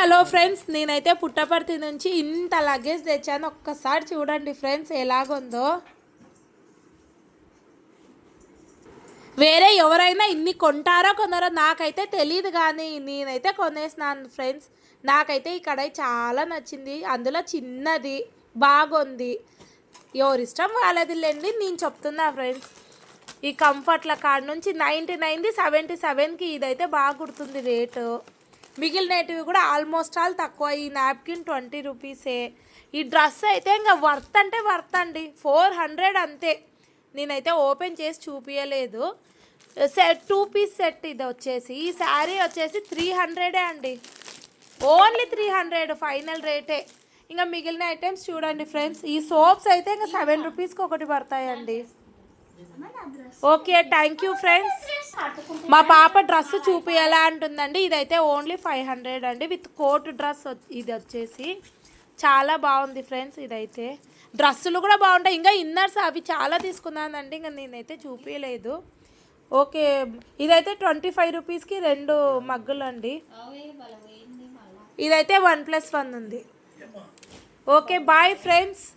Hello friends, నేనైతే పుట్టపర్తి నుంచి ఇంత లగేజ్ తెచ్చాను. ఒక్కసారి చూడండి ఫ్రెండ్స్ ఎలాగుందో. వేరే ఎవరైనా ఇన్ని కొంటారో కొన్నారో నాకైతే తెలియదు, కానీ నేనైతే కొనేసినాను ఫ్రెండ్స్. నాకైతే ఈ కడాయి చాలా నచ్చింది. అందులో చిన్నది బాగుంది. ఎవరిష్టం వాళ్ళది లేండి, నేను చెప్తున్నా ఫ్రెండ్స్. ఈ కంఫర్ట్ల కాడ నుంచి 99ది 77కి ఇదైతే బాగా గుర్తుంది రేటు. మిగిలినవి కూడా ఆల్మోస్ట్ ఆల్ తక్కువ. ఈ నాప్కిన్ 20 రూపీసే. ఈ డ్రెస్ అయితే ఇంకా వర్త్ అంటే వర్త్ అండి, 400 అంతే. నేనైతే ఓపెన్ చేసి చూపించలేదు. సెట్ 2 పీస్ సెట్ ఇది వచ్చేసి. ఈ శారీ వచ్చేసి 300 అండి, ఓన్లీ 300 ఫైనల్ రేటే. ఇంకా మిగిలిన ఐటమ్స్ చూడండి ఫ్రెండ్స్. ఈ సోప్స్ అయితే ఇంకా 7 రూపీస్కి ఒకటి పడతాయండి. Okay, thank you friends. మా పాప డ్రెస్ చూపించాలా అంటుందండి. ఇదైతే ఓన్లీ 500 అండి, విత్ కోట్ డ్రెస్. ఇది వచ్చేసి చాలా బాగుంది ఫ్రెండ్స్. ఇదైతే డ్రెస్సులు కూడా బాగుంటాయి. ఇంకా ఇన్నర్స్ అవి చాలా తీసుకున్నానండి, ఇంకా నేనైతే చూపించలేదు. ఓకే, ఇదైతే 25 రూపీస్కి 2 మగ్గులు అండి. ఇదైతే 1+1 ఉంది. Okay, bye friends.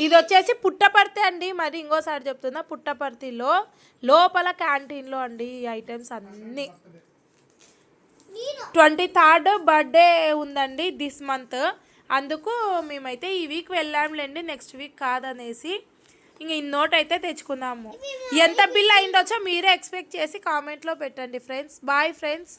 ఇది వచ్చేసి పుట్టపర్తి అండి. మరి ఇంకోసారి చెప్తున్నా, పుట్టపర్తిలో లోపల క్యాంటీన్లో అండి ఈ ఐటమ్స్ అన్నీ. 23rd బర్త్డే ఉందండి దిస్ మంత్. అందుకు మేమైతే ఈ వీక్ వెళ్ళాంలేండి, నెక్స్ట్ వీక్ కాదనేసి ఇంక ఇన్నోట్ అయితే తెచ్చుకున్నాము. ఎంత బిల్ అయిండొచ్చో మీరే ఎక్స్పెక్ట్ చేసి కామెంట్లో పెట్టండి ఫ్రెండ్స్. Bye friends.